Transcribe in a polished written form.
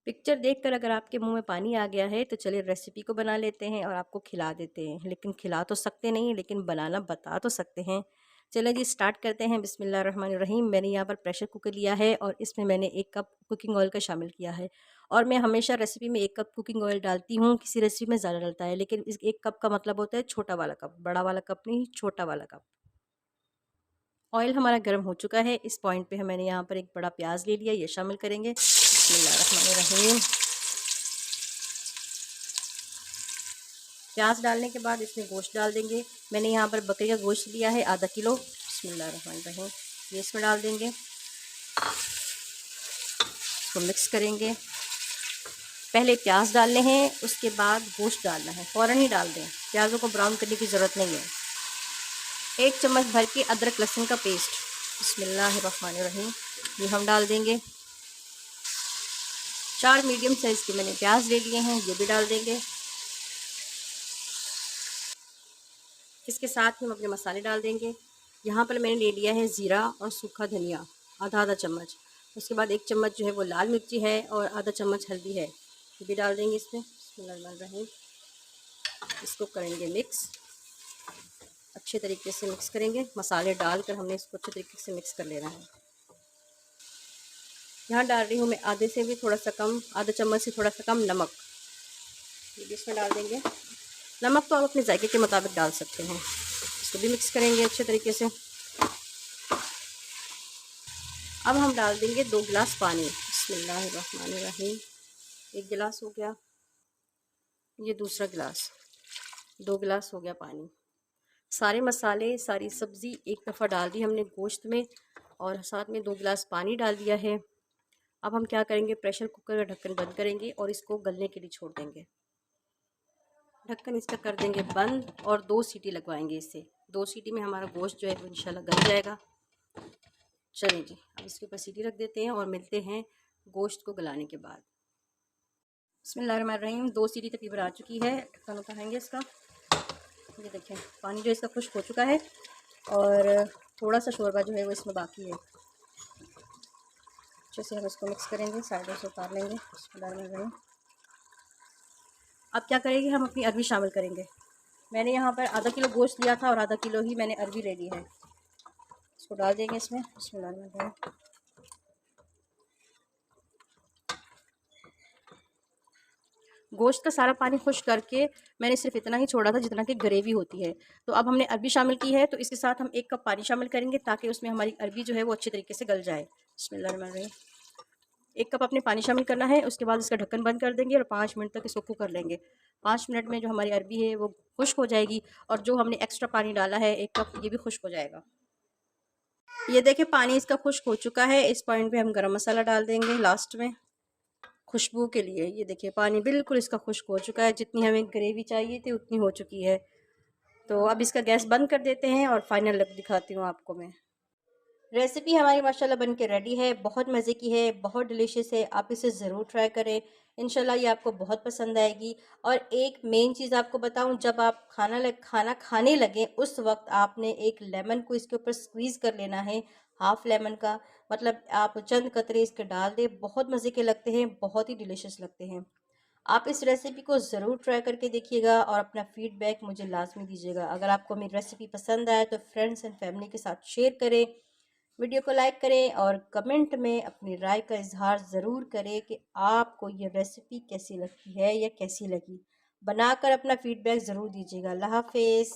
Picture देखकर अगर आपके मुंह में पानी आ गया है तो चलिए रेसिपी को बना लेते हैं और आपको खिला देते हैं। लेकिन खिला तो सकते नहीं, लेकिन बनाना बता तो सकते हैं। चलिए जी स्टार्ट करते हैं। बिस्मिल्लाहिर्रहमानिर्रहीम। मैंने यहाँ पर प्रेशर कुकर लिया है और इसमें मैंने 1 कप कुकिंग ऑयल का शामिल किया है। और मैं हमेशा रेसिपी में 1 कप कुकिंग ऑयल डालती हूँ, किसी रेसिपी में ज़्यादा डलता है, लेकिन इस 1 कप का मतलब होता है छोटा वाला कप, बड़ा वाला कप नहीं, छोटा वाला कप। ऑयल हमारा गर्म हो चुका है। इस पॉइंट पे मैंने यहाँ पर एक बड़ा प्याज ले लिया, ये शामिल करेंगे। बिस्मिल्लाहिर्रहमानिर्रहीम। प्याज डालने के बाद इसमें गोश्त डाल देंगे। मैंने यहाँ पर बकरी का गोश्त लिया है आधा किलो। बिस्मिल्लाहिर्रहमानिर्रहीम। ये इसमें डाल देंगे, इसको मिक्स करेंगे। पहले प्याज डालने हैं, उसके बाद गोश्त डालना है, फ़ौरन ही डाल दें, प्याज़ों को ब्राउन करने की ज़रूरत नहीं है। 1 चम्मच भर के अदरक लहसुन का पेस्ट, बिस्मिल्लाहिर्रहमानिर्रहीम, ये हम डाल देंगे। 4 मीडियम साइज़ के मैंने प्याज ले लिए हैं, ये भी डाल देंगे। इसके साथ हम अपने मसाले डाल देंगे। यहाँ पर मैंने ले लिया है ज़ीरा और सूखा धनिया, आधा चम्मच। उसके बाद 1 चम्मच जो है वो लाल मिर्ची है और आधा चम्मच हल्दी है, ये भी डाल देंगे इसमें। बिस्मिल्लाहिर्रहमानिर्रहीम। इसको करेंगे मिक्स, अच्छे तरीके से मिक्स करेंगे। मसाले डालकर हमने इसको अच्छे तरीके से मिक्स कर लेना है। यहाँ डाल रही हूँ मैं आधे से भी थोड़ा सा कम, आधा चम्मच से थोड़ा सा कम नमक, ये भी इसमें डाल देंगे। नमक तो आप अपने जायके के मुताबिक डाल सकते हैं। इसको भी मिक्स करेंगे अच्छे तरीके से। अब हम डाल देंगे 2 गिलास पानी। बिस्मिल्लाहिर्रहमानिर्रहीम। 1 गिलास हो गया, ये दूसरा गिलास, 2 गिलास हो गया पानी। सारे मसाले, सारी सब्ज़ी एक दफ़ा डाल दी हमने गोश्त में और साथ में 2 गिलास पानी डाल दिया है। अब हम क्या करेंगे, प्रेशर कुकर का ढक्कन बंद करेंगे और इसको गलने के लिए छोड़ देंगे। ढक्कन इसका कर देंगे बंद और 2 सीटी लगवाएंगे इससे। 2 सीटी में हमारा गोश्त जो है वो इंशाल्लाह गल जाएगा। चलिए जी, अब इसके ऊपर सीटी रख देते हैं और मिलते हैं गोश्त को गलाने के बाद। बिस्मिल्लाहिर्रहमानिर्रहीम। 2 सीटी तकरीबन आ चुकी है। ढक्कन उठाएंगे इसका। ये देखें पानी जो इसका खुश्क हो चुका है और थोड़ा सा शोरबा जो है वो इसमें बाकी है। अच्छे से हम इसको मिक्स करेंगे, साइडों से उतार लेंगे। बिस्मिल्लाहिर्रहमानिर्रहीम। अब क्या करेंगे, हम अपनी अरबी शामिल करेंगे। मैंने यहाँ पर आधा किलो गोश्त लिया था और आधा किलो ही मैंने अरबी ले ली है। इसको डाल देंगे इसमें। बिस्मिल्लाहिर्रहमानिर्रहीम। गोश्त का सारा पानी खुश करके मैंने सिर्फ इतना ही छोड़ा था जितना कि ग्रेवी होती है। तो अब हमने अरबी शामिल की है, तो इसके साथ हम 1 कप पानी शामिल करेंगे ताकि उसमें हमारी अरबी जो है वो अच्छे तरीके से गल जाए। बिस्मिल्लाहिर्रहमानिर्रहीम। 1 कप अपने पानी शामिल करना है। उसके बाद इसका ढक्कन बंद कर देंगे और 5 मिनट तक इसको कुक कर लेंगे। 5 मिनट में जो हमारी अरबी है वो खुश्क हो जाएगी और जो हमने एक्स्ट्रा पानी डाला है 1 कप, ये भी खुश्क हो जाएगा। ये देखिए पानी इसका खुश्क हो चुका है। इस पॉइंट पे हम गरम मसाला डाल देंगे लास्ट में खुशबू के लिए। ये देखिए पानी बिल्कुल इसका खुश्क हो चुका है, जितनी हमें ग्रेवी चाहिए थी उतनी हो चुकी है। तो अब इसका गैस बंद कर देते हैं और फाइनल लुक दिखाती हूँ आपको मैं। रेसिपी हमारी माशाल्लाह बन के रेडी है, बहुत मज़े की है, बहुत डिलीशियस है। आप इसे ज़रूर ट्राई करें, इंशाल्लाह ये आपको बहुत पसंद आएगी। और एक मेन चीज़ आपको बताऊं, जब आप खाना खाने लगें उस वक्त आपने एक लेमन को इसके ऊपर स्क्वीज़ कर लेना है, हाफ़ लेमन का, मतलब आप चंद कतरे इसके डाल दें। बहुत मज़े के लगते हैं, बहुत ही डिलीशियस लगते हैं। आप इस रेसिपी को ज़रूर ट्राई करके देखिएगा और अपना फ़ीडबैक मुझे लाज़मी दीजिएगा। अगर आपको मेरी रेसिपी पसंद आए तो फ्रेंड्स एंड फैमिली के साथ शेयर करें, वीडियो को लाइक करें और कमेंट में अपनी राय का इजहार ज़रूर करें कि आपको ये रेसिपी कैसी लगती है या कैसी लगी। बनाकर अपना फ़ीडबैक ज़रूर दीजिएगा। अल्लाह हाफ़िज़।